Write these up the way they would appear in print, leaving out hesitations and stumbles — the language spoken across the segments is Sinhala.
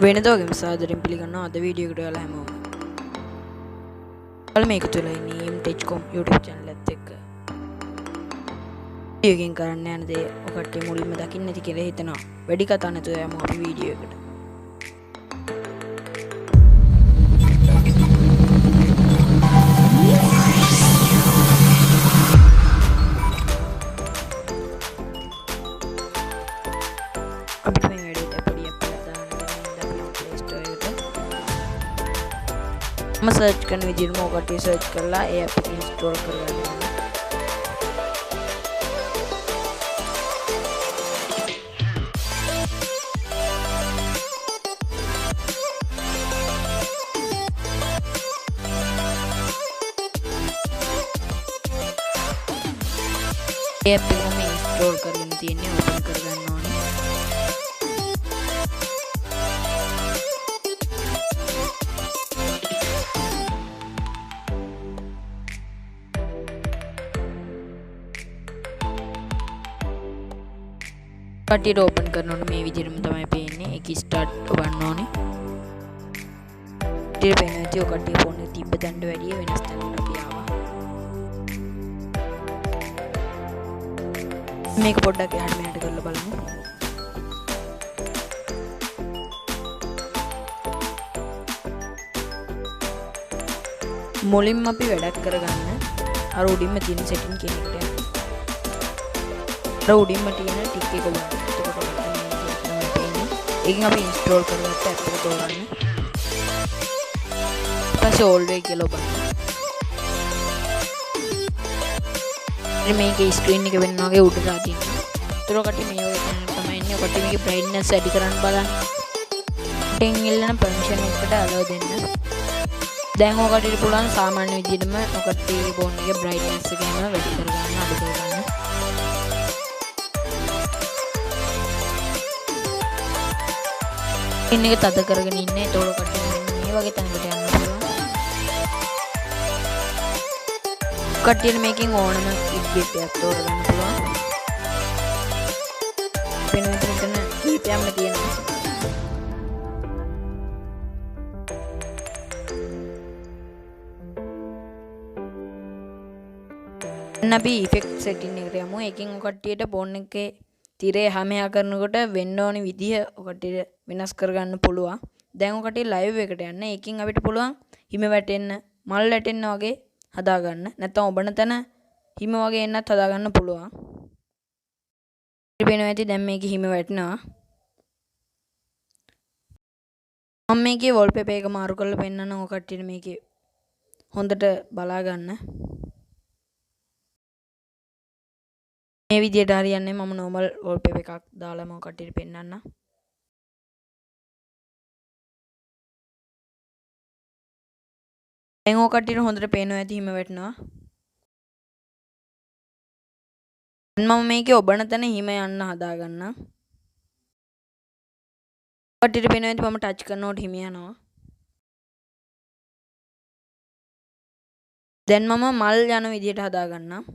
වෙනදෝගෙම සාදරයෙන් පිළිගන්නවා අද වීඩියෝ එකට ඔයාලා හැමෝම. ඔයාලා මේක තුල ඉන්නේ EMTech Com YouTube channel එකත් එක්ක. වීඩියෝ එකකින් කරන්න යන දේ ඔකට මුලින්ම දකින්න ඇති කියලා හිතනවා. වැඩි කතා නැතුව යමු අපි වීඩියෝ එකට. අපිට මේ වැඩේට පොඩි අප් එකක් දාන්න තියෙනවා Play Store එකට. මම සර්ච් කරන විදිහටම ඔකට සර්ච් කරලා ඒ ඇප් එක ඉන්ස්ටෝල් කරගන්න ඕනේ. ඒ ඇප් එකම ඉන්ස්ටෝල් කරගෙන තියෙන්නේ ඕපන් කරගන්න ඕනේ. කටියට ඕපන් කරනකොට මේ විදිහටම තමයි පේන්නේ. ඒක ස්ටාර්ට් කරන්න ඕනේ. ඊට පස්සේ නැති ඔය කටිය ෆෝන් එක තිබ්බ තැනට වැඩිය වෙනස් තැනකට අපි ආවා. මේක පොඩ්ඩක් එහාට මෙහාට කරලා බලමු. මුලින්ම අපි වැඩක් කරගන්න අර උඩින්ම තියෙන සෙටින් කියන එකට යන්න. අර උඩින්ම තියෙන ටික් එක බලන්න. ඒකෙන් අපි ඉන්ස්ටෝල් කරගත්ත ඇප් එක තෝරන්න. ඊපස්සේ ඕල්වේ කියලා බලන්න. ඉතින් මේකේ ස්ක්‍රීන් එක වෙනවා වගේ උඩට දාතිනවා. ඒතර කටි මේ වගේ channel තමයි ඉන්නේ. ඔකට මේකේ බ්‍රයිට්නස් වැඩි කරන්න බලන්න. ටින් ඉල්ලන පර්මිෂන් එකට allow දෙන්න. දැන් ඔකට පුළුවන් සාමාන්‍ය විදිහටම ඔකට ෆෝන් එකේ බ්‍රයිට්නස් එක එහෙම වැඩි කරගන්න අඩු කරගන්න. ස්ක්‍රීන් එක තද කරගෙන ඉන්නේ. ඒතකොට කට්ටිය මේ වගේ තැනකට යන්න පුළුවන්. කට්ටියට මේකෙන් ඕනම විදිහට එකක් තෝරගන්න පුළුවන්. වෙන මෙතන කීපයක්ම තියෙනවා. දැන් අපි ඉෆෙක්ට් සෙටින් එකට යමු. ඒකෙන් ඔය කට්ටියට ෆෝන් එකේ තිරේ හැමයා කරනකොට වෙන්න ඕනි විදිහ ඔකට වෙනස් කරගන්න පුළුවන්. දැන් ඔකට ලයිව් එකට යන්න. ඒකෙන් අපිට පුළුවන් හිම වැටෙන්න, මල් වැටෙන්න වගේ හදාගන්න. නැත්නම් ඔබන තැන හිම වගේ එන්නත් හදාගන්න පුළුවන්. ඉතින් ඇති දැන් මේකේ හිම වැටෙනවා. මම මේකේ වොල්පේපර් එක මාරු කරලා පෙන්නන්න ඔය කට්ටියට මේකේ හොඳට බලා ගන්න. මේ විදියට හරියන්නේ මම normal wallpaper එකක් දාලා මම කට්ටියට පෙන්නන්න. දැන් ඔය කට්ටියට හොඳට පේනවා ඇති හිම වැටෙනවා. දැන් මම මේකේ ඔබන තැන හිම යන්න හදා ගන්නම්. කට්ටියට පේනවා ඇති මම ටච් කරනකොට හිම යනවා. දැන් මම මල් යන විදියට හදා ගන්නම්.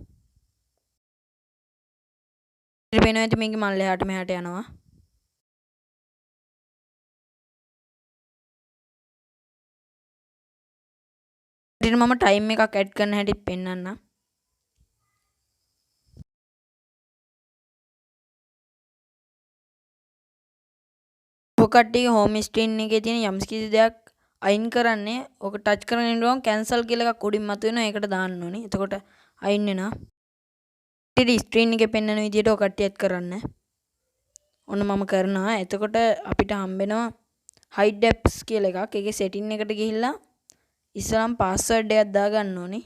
ඊට පේනවා ඇති මේකේ මල් එහාට මෙහාට යනවා. ඊට මම ටයිම් එකක් ඇඩ් කරන හැටිත් පෙන්නන්න. ඔය කට්ටියගේ හෝම් ස්ක්‍රීන් එකේ තියෙන යම්කිසි දෙයක් අයින් කරන්නේ ඔක ටච් කරගෙන ඉන්නවා කැන්සල් කියලා එකක් උඩින් මතුවෙනවා. ඒකට දාන්න ඕනේ. එතකොට අයින් වෙනවා. ඊට ස්ක්‍රීන් එකේ පෙන්වන විදිහට ඔය කට්ටියත් කරන්න. ඔන්න මම කරනවා. එතකොට අපිට හම්බෙනවා hide apps කියලා එකක්. ඒකේ setting එකට ගිහිල්ලා ඉස්සරම් password එකක් දාගන්න ඕනේ.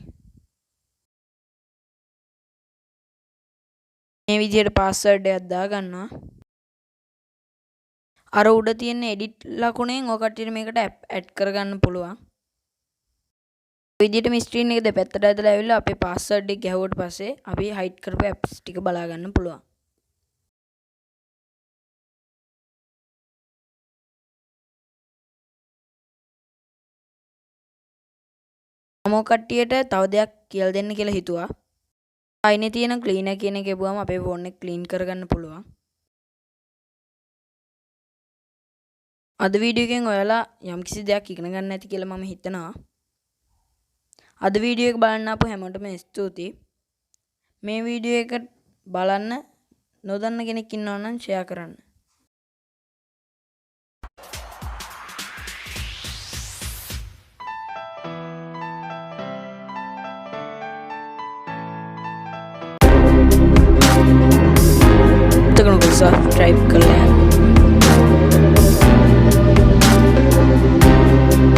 මේ විදිහට password එකක් දාගන්නවා. අර උඩ තියෙන edit ලකුණෙන් ඔය කට්ටියට මේකට add කරගන්න පුළුවන්. ඔය විදිහට මේ ස්ක්‍රීන් එක දෙපැත්තට ඇදලා ඇවිල්ලා අපේ password එක ගැහුවට පස්සේ අපි hide කරපු apps ටික බලා ගන්න පුළුවන්. මම කට්ටියට තව දෙයක් කියලා දෙන්න කියලා හිතුවා. අයිනේ තියෙන ක්ලීනර් කියන එක ගෙවුවම අපේ ෆෝන් එක ක්ලීන් කරගන්න පුළුවන්. අද වීඩියෝ එකෙන් ඔයාලා යම්කිසි දෙයක් ඉගෙන ගන්න ඇති කියලා මම හිතනවා. අද වීඩියෝ එක බලන්න ආපු හැමෝටම ස්තුතියි. මේ වීඩියෝ එක බලන්න නොදන්න කෙනෙක් ඉන්නවා නම් ෂෙයා කරන්න. එතකොට සබ්ස්ක්‍රයිබ් කරලා යන්න.